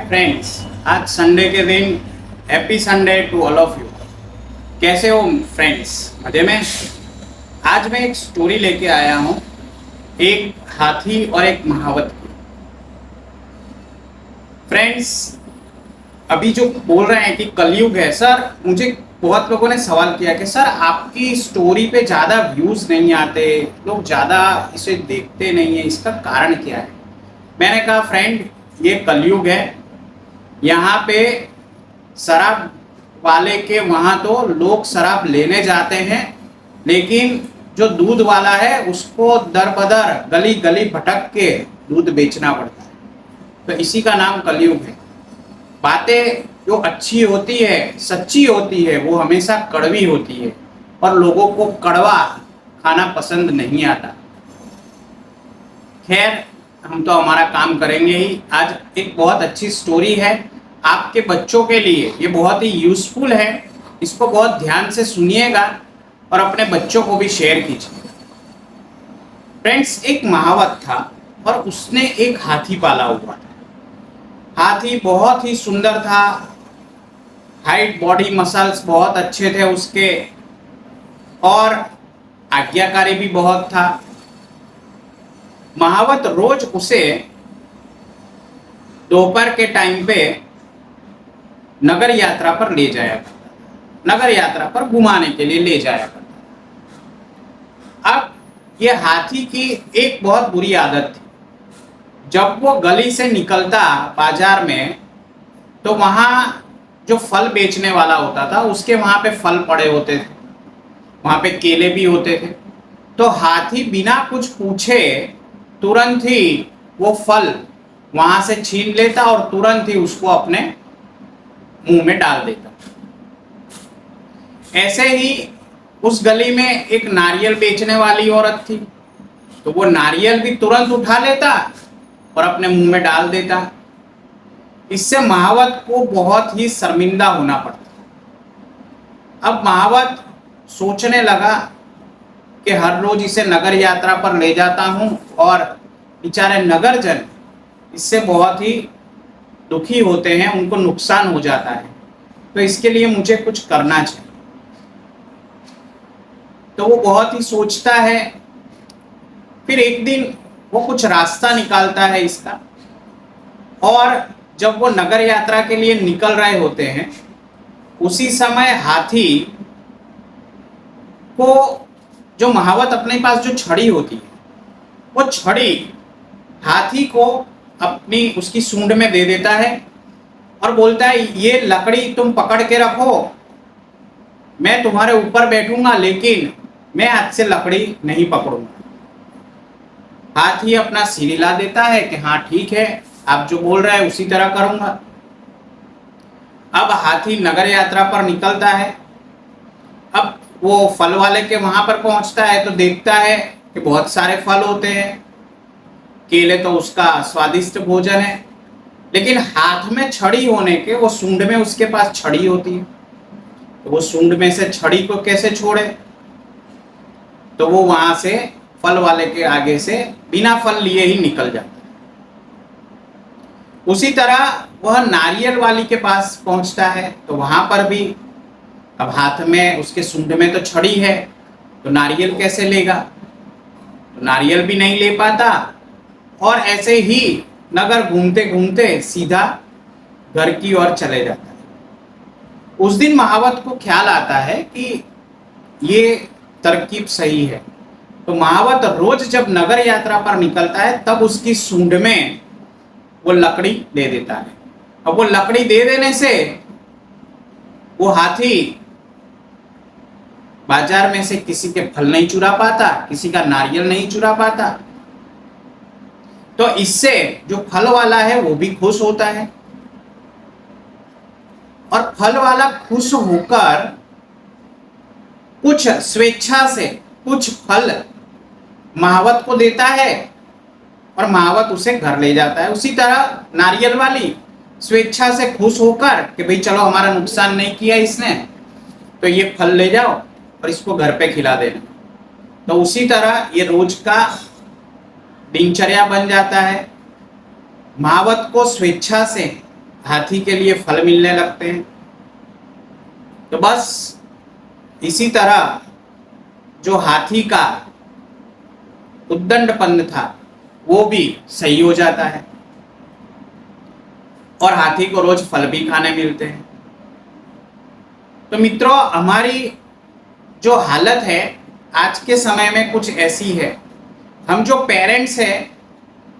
Friends, आज Sunday के दिन happy Sunday to all of you. कैसे हो फ्रेंड्स? मजे में? आज मैं एक स्टोरी लेके आया हूँ, एक हाथी और एक महावत की। फ्रेंड्स, अभी जो बोल रहे हैं कि कलयुग है, सर मुझे बहुत लोगों ने सवाल किया कि सर आपकी स्टोरी पे ज़्यादा व्यूज़ नहीं आते, लोग ज़्यादा इसे देखते नहीं है, इसका कारण क्या है? मैंने कहा फ्रेंड, ये कलयुग है। यहाँ पे शराब वाले के वहाँ तो लोग शराब लेने जाते हैं, लेकिन जो दूध वाला है उसको दर बदर गली गली भटक के दूध बेचना पड़ता है। तो इसी का नाम कलयुग है। बातें जो अच्छी होती है, सच्ची होती है, वो हमेशा कड़वी होती है और लोगों को कड़वा खाना पसंद नहीं आता। खैर, हम तो हमारा काम करेंगे ही। आज एक बहुत अच्छी स्टोरी है आपके बच्चों के लिए, ये बहुत ही यूज़फुल है। इसको बहुत ध्यान से सुनिएगा और अपने बच्चों को भी शेयर कीजिए। फ्रेंड्स, एक महावत था और उसने एक हाथी पाला हुआ था। हाथी बहुत ही सुंदर था, हाइट, बॉडी मसल्स बहुत अच्छे थे उसके, और आज्ञाकारी भी बहुत था। महावत रोज उसे दोपहर के टाइम पे नगर यात्रा पर ले जाया करता, नगर यात्रा पर घुमाने के लिए ले जाया करता। अब ये हाथी की एक बहुत बुरी आदत थी। जब वो गली से निकलता बाजार में, तो वहाँ जो फल बेचने वाला होता था उसके वहाँ पे फल पड़े होते थे, वहाँ पे केले भी होते थे। तो हाथी बिना कुछ पूछे तुरंत ही वो फल वहाँ से छीन लेता और तुरंत ही उसको अपने मुंह में डाल देता। ऐसे ही उस गली में एक नारियल बेचने वाली औरत थी, तो वो नारियल भी तुरंत उठा लेता और अपने मुंह में डाल देता। इससे महावत को बहुत ही शर्मिंदा होना पड़ता। अब महावत सोचने लगा कि हर रोज इसे नगर यात्रा पर ले जाता हूँ और बेचारे नगरजन इससे बहुत ही दुखी होते हैं, उनको नुकसान हो जाता है, तो इसके लिए मुझे कुछ करना चाहिए। तो वो बहुत ही सोचता है। फिर एक दिन वो कुछ रास्ता निकालता है इसका, और जब वो नगर यात्रा के लिए निकल रहे होते हैं, उसी समय हाथी को, जो महावत अपने पास जो छड़ी होती है, वो छड़ी हाथी को अपनी उसकी सूंड में दे देता है और बोलता है, ये लकड़ी तुम पकड़ के रखो, मैं तुम्हारे ऊपर बैठूंगा लेकिन मैं हाथ से लकड़ी नहीं पकड़ूंगा। हाथी अपना सिर हिला देता है कि हाँ ठीक है, आप जो बोल रहे हैं उसी तरह करूंगा। अब हाथी नगर यात्रा पर निकलता है। अब वो फल वाले के वहां पर पहुंचता है तो देखता है कि बहुत सारे फल होते हैं, केले तो उसका स्वादिष्ट भोजन है, लेकिन हाथ में छड़ी होने के, वो सूंड में उसके पास छड़ी होती है, तो वो सूंड में से छड़ी को कैसे छोड़े? तो वो वहां से फल वाले के आगे से बिना फल लिए ही निकल जाता है। उसी तरह वह नारियल वाली के पास पहुंचता है, तो वहां पर भी अब हाथ में उसके सूंड में तो छड़ी है, तो नारियल कैसे लेगा? तो नारियल भी नहीं ले पाता और ऐसे ही नगर घूमते घूमते सीधा घर की ओर चले जाता है। उस दिन महावत को ख्याल आता है कि ये तरकीब सही है, तो महावत रोज जब नगर यात्रा पर निकलता है तब उसकी सूंड में वो लकड़ी दे देता है। अब वो लकड़ी दे देने से वो हाथी बाजार में से किसी के फल नहीं चुरा पाता, किसी का नारियल नहीं चुरा पाता। तो इससे जो फल वाला है वो भी खुश होता है, और फल वाला खुश होकर कुछ स्वेच्छा से कुछ फल महावत को देता है और महावत उसे घर ले जाता है। उसी तरह नारियल वाली स्वेच्छा से खुश होकर कि भाई चलो हमारा नुकसान नहीं किया इसने, तो ये फल ले जाओ और इसको घर पे खिला देना। तो उसी तरह ये रोज का दिनचर्या बन जाता है। महावत को स्वेच्छा से हाथी के लिए फल मिलने लगते हैं। तो बस इसी तरह जो हाथी का उद्दंडपन था वो भी सही हो जाता है और हाथी को रोज फल भी खाने मिलते हैं। तो मित्रों, हमारी जो हालत है आज के समय में कुछ ऐसी है। हम जो पेरेंट्स हैं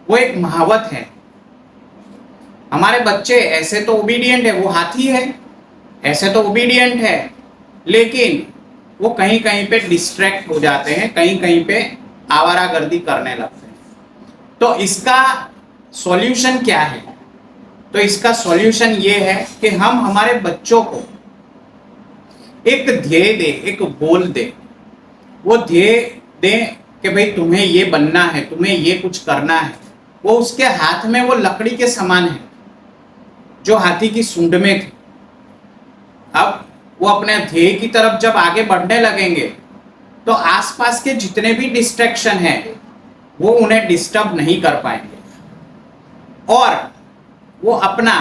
वो एक महावत है। हमारे बच्चे ऐसे तो ओबीडियंट है, वो हाथी है, ऐसे तो ओबीडियंट है, लेकिन वो कहीं कहीं पे डिस्ट्रैक्ट हो जाते हैं, कहीं कहीं पे आवारागर्दी करने लगते हैं। तो इसका सॉल्यूशन क्या है? तो इसका सॉल्यूशन ये है कि हम हमारे बच्चों को एक ध्येय दे, एक गोल दे। वो ध्येय दे कि भाई तुम्हें ये बनना है, तुम्हें ये कुछ करना है। वो उसके हाथ में वो लकड़ी के समान है जो हाथी की सूंड में थी। अब वो अपने ध्येय की तरफ जब आगे बढ़ने लगेंगे तो आसपास के जितने भी डिस्ट्रैक्शन हैं वो उन्हें डिस्टर्ब नहीं कर पाएंगे और वो अपना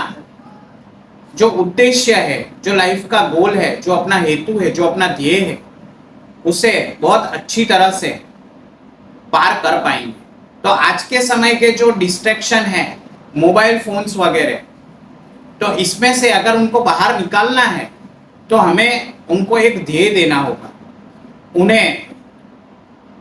जो उद्देश्य है, जो लाइफ का गोल है, जो अपना हेतु है, जो अपना ध्येय है, उसे बहुत अच्छी तरह से पार कर पाएंगे। तो आज के समय के जो डिस्ट्रैक्शन है, मोबाइल फोन्स वगैरह, तो इसमें से अगर उनको बाहर निकालना है तो हमें उनको एक ध्येय देना होगा। उन्हें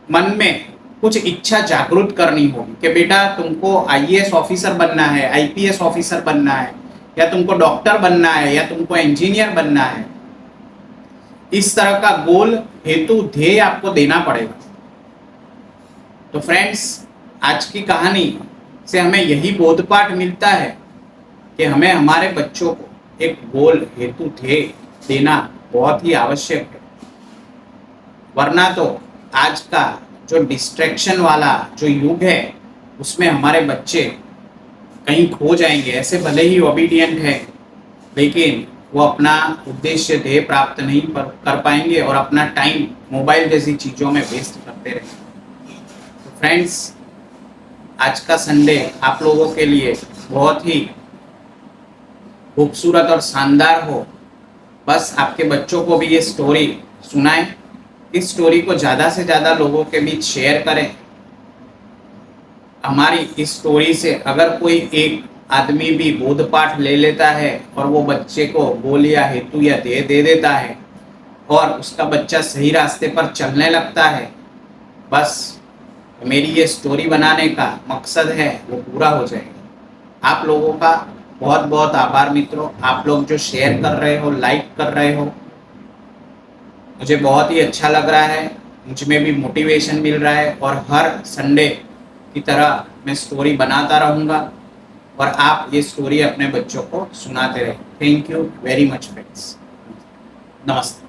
मन में कुछ इच्छा जागृत करनी होगी कि बेटा तुमको आईएएस ऑफिसर बनना है, आईपीएस ऑफिसर बनना है, या तुमको डॉक्टर बनना है, या तुमको इंजीनियर बनना है। इस तरह का गोल, हेतु, ध्येय आपको देना पड़ेगा। तो फ्रेंड्स, आज की कहानी से हमें यही बोधपाठ मिलता है कि हमें हमारे बच्चों को एक गोल, हेतु, ध्येय देना बहुत ही आवश्यक है। वरना तो आज का जो डिस्ट्रैक्शन वाला जो युग है उसमें हमारे बच्चे कहीं खो जाएंगे। ऐसे भले ही ओबीडियंट है, लेकिन वो अपना उद्देश्य, ध्येय प्राप्त नहीं कर पाएंगे और अपना टाइम मोबाइल जैसी चीज़ों में वेस्ट करते रहेंगे। तो फ्रेंड्स, आज का संडे आप लोगों के लिए बहुत ही खूबसूरत और शानदार हो। बस आपके बच्चों को भी ये स्टोरी सुनाएं। इस स्टोरी को ज़्यादा से ज़्यादा लोगों के बीच शेयर करें। हमारी इस स्टोरी से अगर कोई एक आदमी भी बोधपाठ ले लेता है और वो बच्चे को गोल या हेतु या ध्येय दे देता है और उसका बच्चा सही रास्ते पर चलने लगता है, बस मेरी ये स्टोरी बनाने का मकसद है वो पूरा हो जाएगा। आप लोगों का बहुत बहुत आभार मित्रों। आप लोग जो शेयर कर रहे हो, लाइक कर रहे हो, मुझे बहुत ही अच्छा लग रहा है। मुझ में भी मोटिवेशन मिल रहा है और हर संडे की तरह मैं स्टोरी बनाता रहूँगा और आप ये स्टोरी अपने बच्चों को सुनाते रहें। Thank you very much friends. नमस्ते।